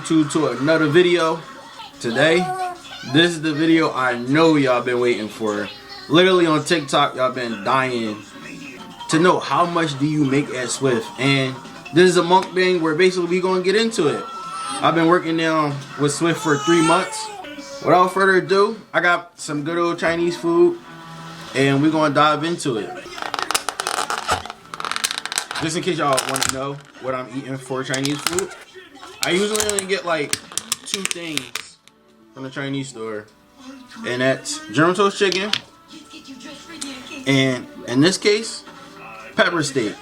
YouTube to another video. Today, this is the video I know y'all been waiting for. Literally on TikTok, y'all been dying to know how much do you make at Swift. And this is a mukbang where basically we gonna get into it. I've been working now with Swift for 3 months. Without further ado, I got some good old Chinese food and we're gonna dive into it. Just in case y'all want to know what I'm eating for Chinese food, I usually only get like 2 things from the Chinese store, and that's German toast chicken, and in this case, pepper steak.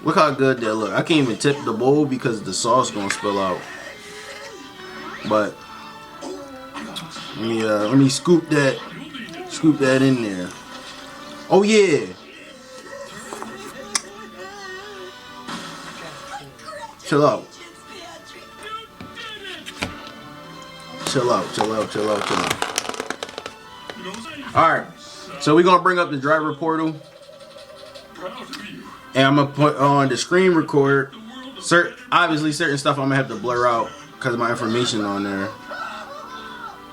Look how good that look. I can't even tip the bowl because the sauce gonna spill out. But let me scoop that in there. Oh yeah. Chill out. Alright, so we're gonna bring up the driver portal. And I'm gonna put on the screen record. Obviously certain stuff I'm gonna have to blur out because of my information on there.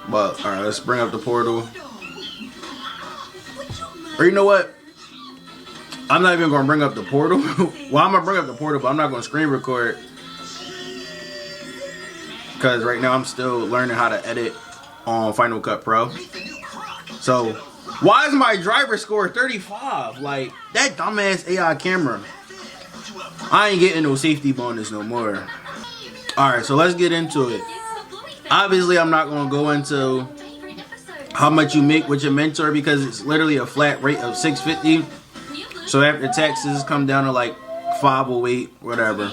But alright, let's bring up the portal. Or you know what? I'm not even gonna bring up the portal. Well, I'm gonna bring up the portal, but I'm not gonna screen record. Because right now I'm still learning how to edit on Final Cut Pro. So, why is my driver score 35? Like, that dumbass AI camera. I ain't getting no safety bonus no more. Alright, so let's get into it. Obviously, I'm not going to go into how much you make with your mentor because it's literally a flat rate of $650. So after taxes come down to like $508, whatever.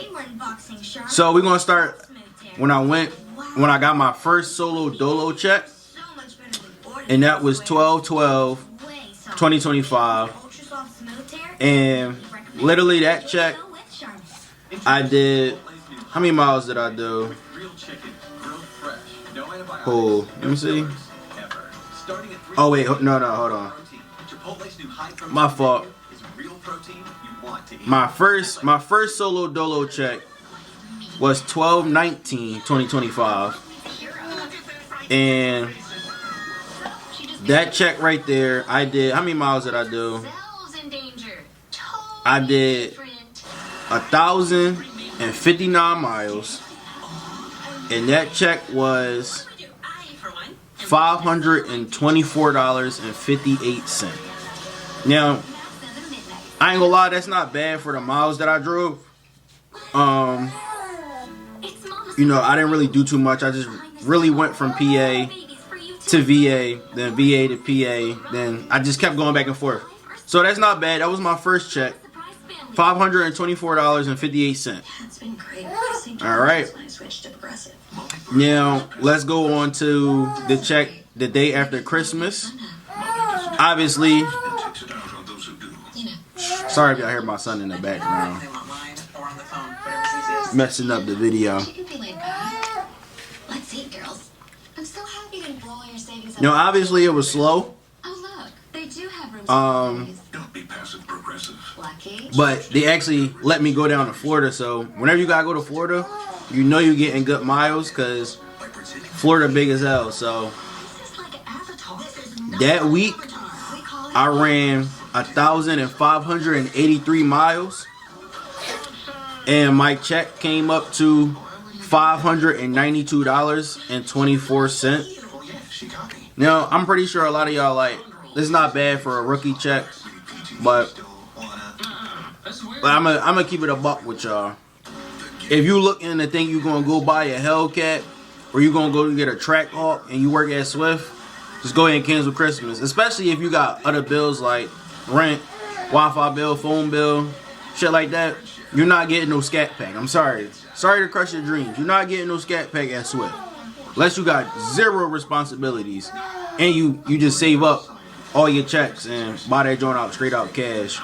So we're going to start when I got my first solo dolo check, and that was 12/12/2025, and literally that check I did, how many miles did I do? Oh, let me see. Oh wait, no, hold on. My fault. My first solo dolo check was 12/19/2025, and that check right there, I did, how many miles did I do? I did 1,059 miles, and that check was $524.58. Now, I ain't gonna lie, that's not bad for the miles that I drove. You know, I didn't really do too much. I just really went from PA to VA, then VA to PA, then I just kept going back and forth. So that's not bad. That was my first check. $524.58. Alright. Now, let's go on to the check the day after Christmas. Obviously, sorry if y'all hear my son in the background messing up the video. Let's eat, girls. I'm so happy to blow your savings. No, obviously it was slow. Oh look, they do have rooms. Don't be passive progressive. Lucky. But they actually let me go down to Florida, so whenever you gotta go to Florida, you know you're getting good miles because Florida big as hell. So that week I ran 1,583 miles. And my check came up to $592.24. Now, I'm pretty sure a lot of y'all like, this is not bad for a rookie check, but I'm gonna keep it a buck with y'all. If you looking to think you're gonna go buy a Hellcat or you're gonna go get a track hawk and you work at Swift, just go ahead and cancel Christmas. Especially if you got other bills like rent, Wi-Fi bill, phone bill, shit like that. You're not getting no scat pack. I'm sorry. Sorry to crush your dreams. You're not getting no scat pack at Swift. Unless you got 0 responsibilities. And you just save up all your checks and buy that joint out straight out cash.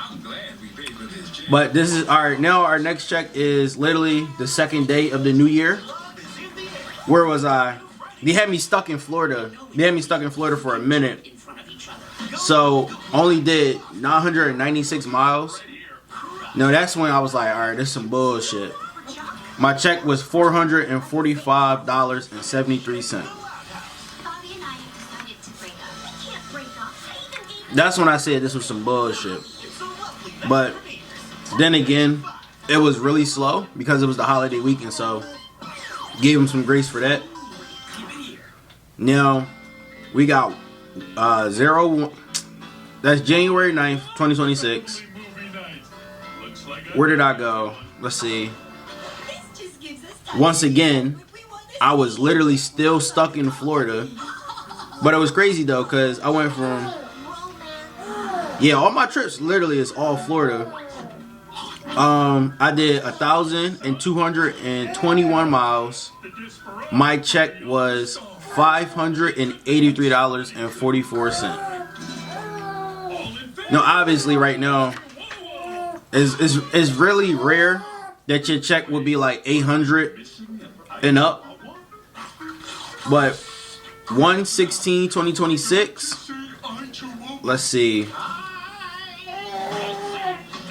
But this is, alright, now our next check is literally the second day of the new year. Where was I? They had me stuck in Florida. They had me stuck in Florida for a minute. So, only did 996 miles. No, that's when I was like, alright, this is some bullshit. My check was $445.73. Bobby and I have decided to break up. We can't break up. I even gave That's when I said this was some bullshit. But then again, it was really slow because it was the holiday weekend, so gave him some grace for that. Now we got 0. That's January 9th, 2026. Where did I go? Let's see. this just gives us time. Once again, If we want this I was literally still stuck in Florida. But it was crazy though, because I went from, yeah, all my trips literally is all Florida. I did 1,221 miles. My check was $583.44. Now, obviously, right now, it's really rare that your check would be like 800 and up. But 1/16/2026. Let's see.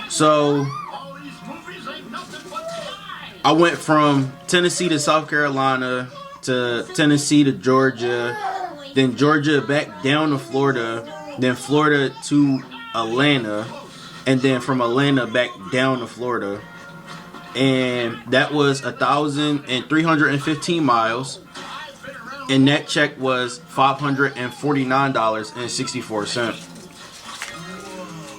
So I went from Tennessee to South Carolina to Tennessee to Georgia, then Georgia back down to Florida, then Florida to Atlanta, and then from Atlanta back down to Florida. And that was 1,315 miles. And that check was $549.64.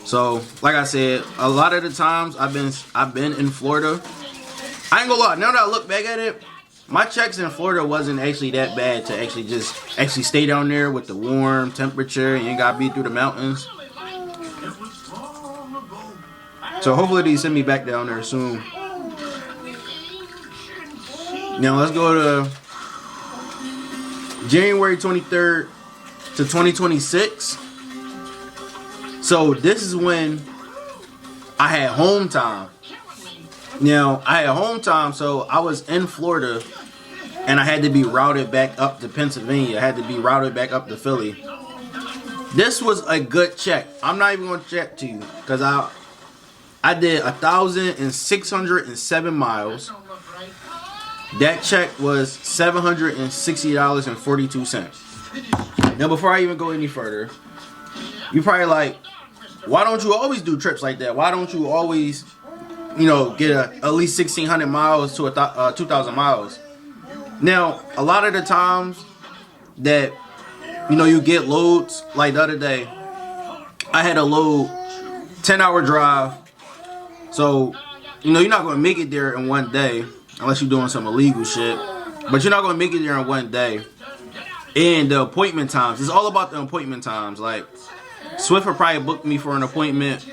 So, like I said, a lot of the times I've been in Florida. I ain't gonna lie, now that I look back at it, my checks in Florida wasn't actually that bad to actually stay down there with the warm temperature and you ain't gotta be through the mountains. So hopefully they send me back down there soon. Now let's go to January 23rd to 2026. So this is when I had home time. Now I had home time, so I was in Florida and I had to be routed back up to Pennsylvania. I had to be routed back up to Philly. This was a good check. I'm not even gonna check to you because I did 1,607 miles. That check was $760.42. Now, before I even go any further, you probably like, why don't you always do trips like that? Why don't you always, get at least 1,600 miles to 2,000 miles? Now, a lot of the times that, you get loads, like the other day, I had a load, 10-hour drive. So, you're not going to make it there in one day. Unless you're doing some illegal shit. But you're not going to make it there in one day. And the appointment times. It's all about the appointment times. Like, Swiffer probably booked me for an appointment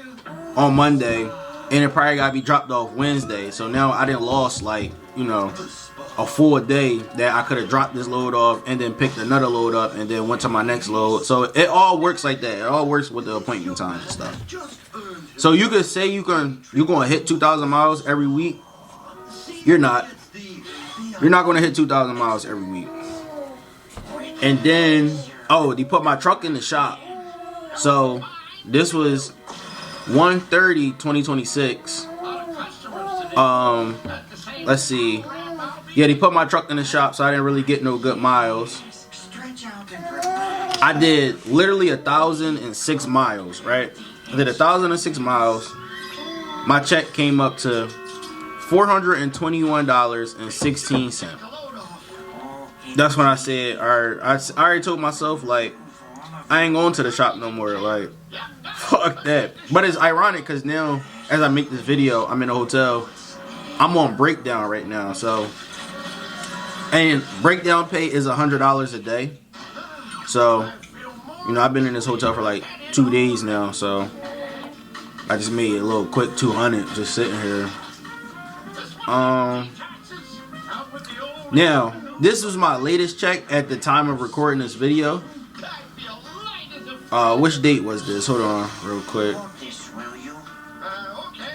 on Monday. And it probably got to be dropped off Wednesday. So now I done lost, a full day that I could have dropped this load off. And then picked another load up. And then went to my next load. So it all works like that. It all works with the appointment times and stuff. So you could say you're going to hit 2,000 miles every week. You're not going to hit 2,000 miles every week. And then, they put my truck in the shop. So, this was 1/30/2026. Let's see. Yeah, they put my truck in the shop, so I didn't really get no good miles. I did literally 1,006 miles, right? I did 1,006 miles. My check came up to $421.16. That's when I said, alright, I already told myself, I ain't going to the shop no more. Fuck that. But it's ironic because now, as I make this video, I'm in a hotel. I'm on breakdown right now. So, and breakdown pay is $100 a day. So, I've been in this hotel for 2 days now. So, I just made a little quick 200 just sitting here. Now, this was my latest check at the time of recording this video. Which date was this? Hold on, real quick.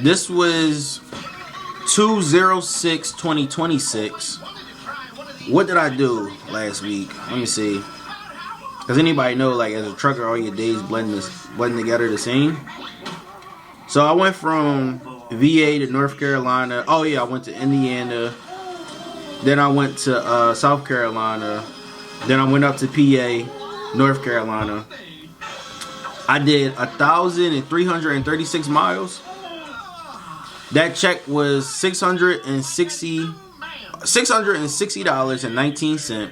This was 2/06/2026. What did I do last week? Let me see. Does anybody know, as a trucker, all your days blend together the same? So I went from VA to North Carolina. Oh yeah, I went to Indiana. Then I went to South Carolina. Then I went up to PA, North Carolina. I did 1,336 miles. That check was $660.19.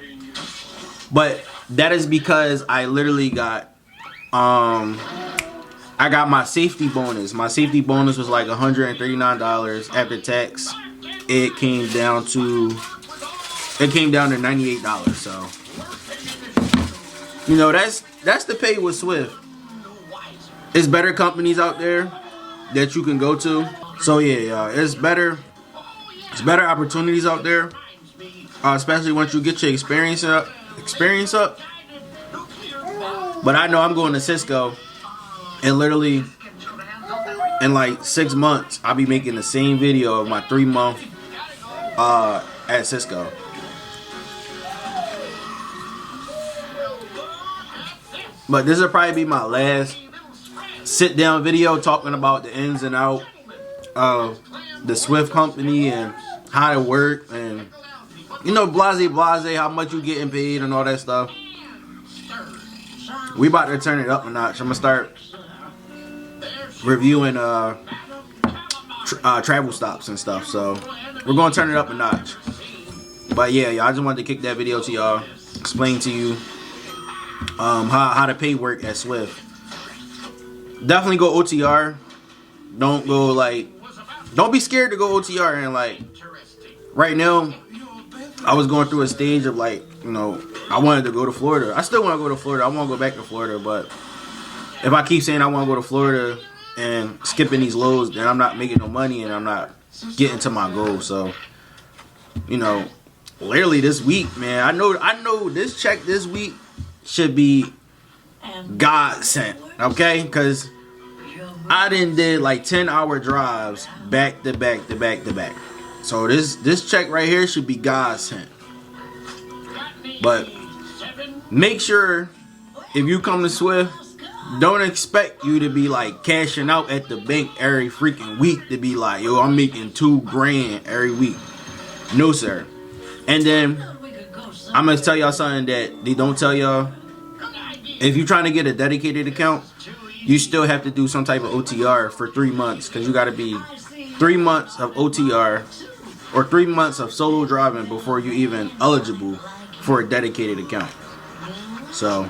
But that is because I literally got I got my safety bonus. My safety bonus was like $139 after tax. It came down to $98. So you know that's the pay with Swift. It's better companies out there that you can go to. So yeah, y'all, it's better opportunities out there, especially once you get your experience up. But I know I'm going to Cisco, and literally in like 6 months I'll be making the same video of my 3-month at Cisco. But this will probably be my last sit down video talking about the ins and out of the Swift company and how it work, and you know, blase, how much you getting paid and all that stuff. We about to turn it up a notch. I'm gonna start reviewing travel stops and stuff. So we're gonna turn it up a notch. But yeah, y'all, I just wanted to kick that video to y'all, explain to you how the pay work at Swift. Definitely go OTR. Don't be scared to go OTR. And like right now, I was going through a stage of like, you know, I wanted to go to Florida. I still want to go to Florida. I want to go back to Florida. But if I keep saying I want to go to Florida and skipping these loads, then I'm not making no money and I'm not getting to my goal. So, you know, literally this week, man, I know this check this week should be God sent, okay? Because I did like 10-hour drives back to back to back to back. So this check right here should be God sent. But make sure if you come to Swift, don't expect you to be like cashing out at the bank every freaking week to be like, yo, I'm making $2,000 every week. No, sir. And then I'm gonna tell y'all something that they don't tell y'all. If you're trying to get a dedicated account, you still have to do some type of OTR for 3 months, because you got to be 3 months of OTR or 3 months of solo driving before you even eligible for a dedicated account. So,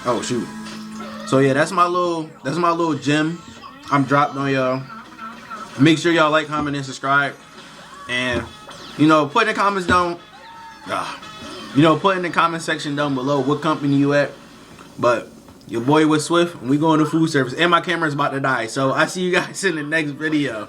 oh shoot. So yeah, that's my little gem I'm dropping on y'all. Make sure y'all like, comment, and subscribe, and you know, put in the comments down. Put in the comment section down below what company you at. But your boy was Swift, and we going to food service, and my camera's about to die. So I see you guys in the next video.